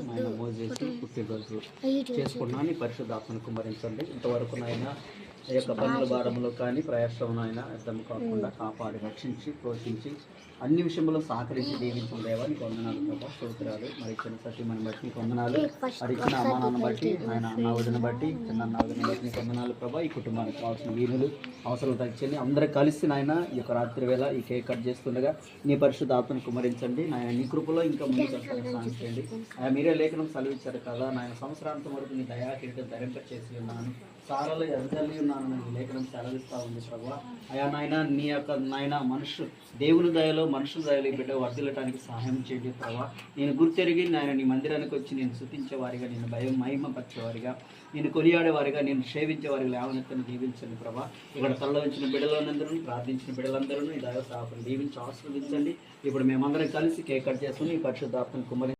నాయన మోజేసు పుట్టినరోజు చేసుకున్నాను. ఈ పరిశుద్ధాత్మను కుమ్మరించండి. ఇంతవరకు నాయన ఈ యొక్క పనుల భారంలో కానీ ప్రయాసంలో అయినా అర్థం కాకుండా కాపాడి రక్షించి పోషించి అన్ని విషయంలో సహకరించి దీవించిన దేవానికి వందనాలు ప్రభావ స్తోత్రాలు. మరి ఇచ్చిన సత్యమని బట్టి నీకు వందనాలు. మరి ఇచ్చిన అమ్మా నాన్న బట్టి ఆయన అన్న వదిన బట్టి చిన్న అన్న వదిన బట్టి నీకు వందనాలు ప్రభావ. ఈ కుటుంబానికి కావాల్సిన వీణులు అవసరాలు తగ్గించండి. అందరూ కలిసి నాయన ఈ యొక్క రాత్రి వేళ ఈ కేక్ కట్ చేస్తుండగా నీ పరిశుద్ధ ఆత్మను కుమ్మరించండి. నాయన నీ కృపలో ఇంకా ముందుకు సాగించండి. మీరే లేఖనం సెలవిచ్చారు కదా నాయన సంవత్సరాంతం వరకు నీ దయాకిరీటం ధరింప చేసి ఉన్నాను, సారాలు ఎదగలి ఉన్నాను నన్ను లేఖనం సెలవిస్తూ ఉంది ప్రభు. అయా నాయన నీ యొక్క నాయన దేవుని దయలో మనుషుల దయలో బిడ్డ వర్ధిల్లటానికి సహాయం చేయండి ప్రభు. నేను గుర్తెరిగి నాయన నీ మందిరానికి వచ్చి నేను స్తుతించేవారిగా, నేను మహిమపరిచేవారిగా, నేను కొనియాడేవారిగా, నేను సేవించేవారిగా లేవనెత్తని దీవించండి ప్రభా. ఇక్కడ తలలో ఉంచిన బిడ్డలందరూ ప్రార్థించిన బిడ్డలందరూ ఈ దైవ సాహసం దీవించి ఆశీర్వదించండి. ఇప్పుడు మేమందరం కలిసి కేక్ కట్ చేసుకుని ఈ పరిశుద్ధాత్మను కుమ్మరి